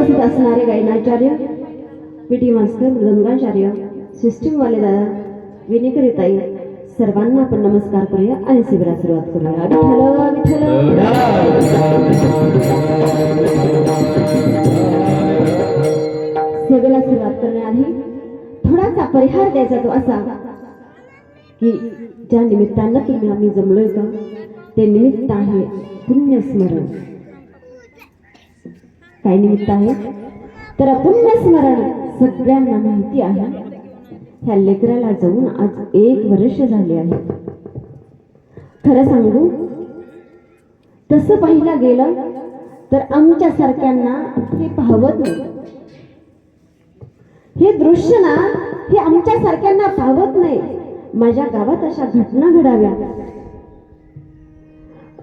उपस्थित असणारे गायनाचार्य, PT master, मृदंगाचार्य, सिस्टीमवाले दादा, विनिकरिताई सर्वांना आपण नमस्कार करूया आणि शिबिराला सुरुवात करूया. विठ्ठल शिबिराला सुरुवात करण्याआधी थोडासा परिहार द्यायचा तो असा की ज्या निमित्तानं तुम्ही आम्ही जमलोय का ते निमित्त आहे पुण्यस्मरण. काय निमित्त आहे तर पुण्यस्मरण सगळ्यांना माहिती आहे. ह्या लेकराला जाऊन आज 1 वर्ष झाले आहे. खरं सांगू तसं पाहिलं गेलं तर आमच्या सारख्यांना हे पाहवत नाही. हे दृश्य ना हे आमच्या सारख्यांना पाहवत नाही. माझ्या गावात अशा घटना घडाव्या.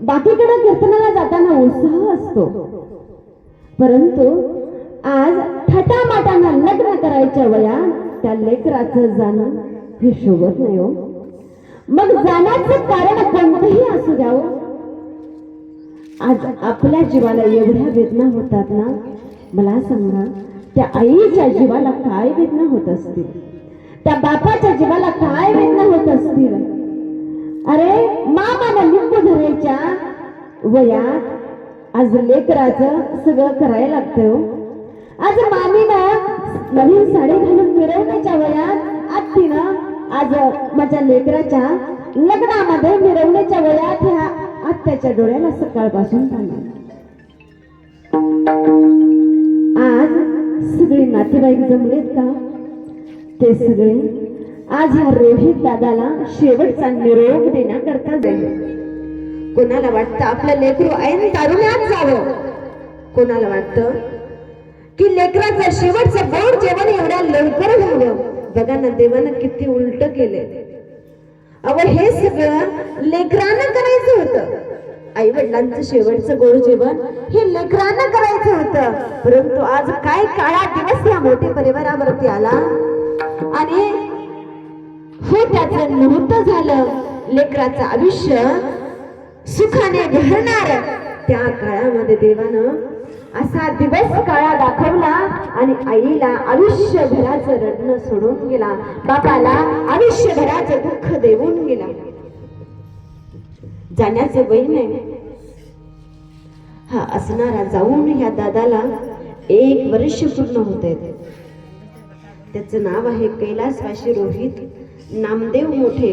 बाकीकडे कीर्तनाला जाताना उत्साह असतो, परंतु आज थाटामाटानं लग्न करायच्या वयात त्या लेकराचं जाणं हे शोभत नाही हो. मग जाण्याचं कारण कोणतंही असू द्यावं. आज आपल्या जीवाला एवढ्या वेदना होतात ना, मला सांगा त्या आईच्या जीवाला काय वेदना होत असतील, त्या बापाच्या जीवाला काय वेदना होत असतील. अरे मामाला लिंबू धरायच्या वयात आज लेकराचं सगळं करायला लागतं. आज मामीनं नवीन साडी घालून मिरवण्याच्या वयात आत्तीनं आज माझ्या लेकराच्या लग्नामध्ये मिरवण्याच्या वयात ह्या आत्याच्या डोळ्याला सकाळपासून पाणी. आज सगळे नातेवाईक जमलेत का ते सगळे आज ह्या रोहित दादाला शेवटचा निरोप देण्याकरता जाईल. कोणाला वाटतं आपलं लेकरू ऐन तारुण्यात जावं, कोणाला वाटतं की लेकराचं शेवटचं गोड जेवण एवढ्या लवकर व्हावं. बघा ना देवानं किती उलट केले. अव हे सगळं लेकरानं करायचं होतं. आई वडिलांचं शेवटचं गोड जेवण हे लेकरानं करायचं होतं, परंतु आज काय काळा दिवस या मोठ्या परिवारावरती आला आणि हो त्याचं नव्हतं झालं. लेकराचं आयुष्य सुखाने भरणार त्या काळामध्ये देवानं असा दिवस काळा दाखवला आणि आईला आयुष्यभराचं रडणं सोडून गेला, बापाला आयुष्यभराचं दुःख देऊन गेला. जाण्याचं वय नाही हा असणारा जाऊन ह्या दादाला 1 वर्ष पूर्ण होते. त्याचं नाव आहे कैलासवासी रोहित नामदेव मोठे.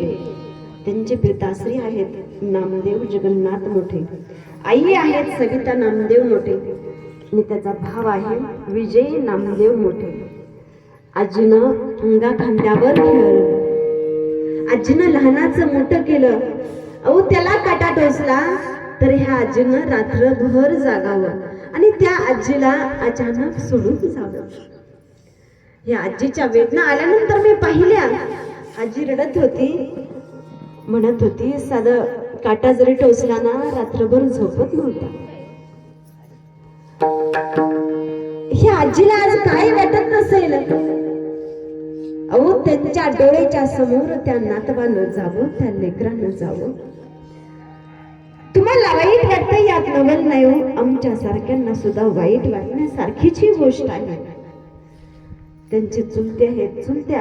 त्यांचे पिताश्री आहेत नामदेव जगन्नाथ मोठे, आई आहेत सविता नामदेव मोठे आणि त्याचा भाव आहे विजय नामदेव मोठे. आजीनं अंगा खांद्यावर खेळलं, आजीनं लहानाचं मोठं केलं. अहो त्याला काटा टोचला तर ह्या आजीनं रात्रभर जागावं आणि त्या आजीला अचानक सोडून जावं. या आजीच्या वेदना आल्यानंतर मी पाहिल्या. आजी रडत होती, म्हणत होती साधं काटा जरी टोचला ना रात्रभर झोपत नव्हता. ह्या आजीला आज काय वाटत नसेल. अहो त्यांच्या डोळ्याच्या समोर त्या नातवानं जावं, त्या लेकरानं जावं. तुम्हाला वाईट वाटतं यात नवल नाही हो. आमच्या सारख्यांना सुद्धा वाईट वाटण्यासारखीची गोष्ट आहे. त्यांचे चुलते आहेत, चुलते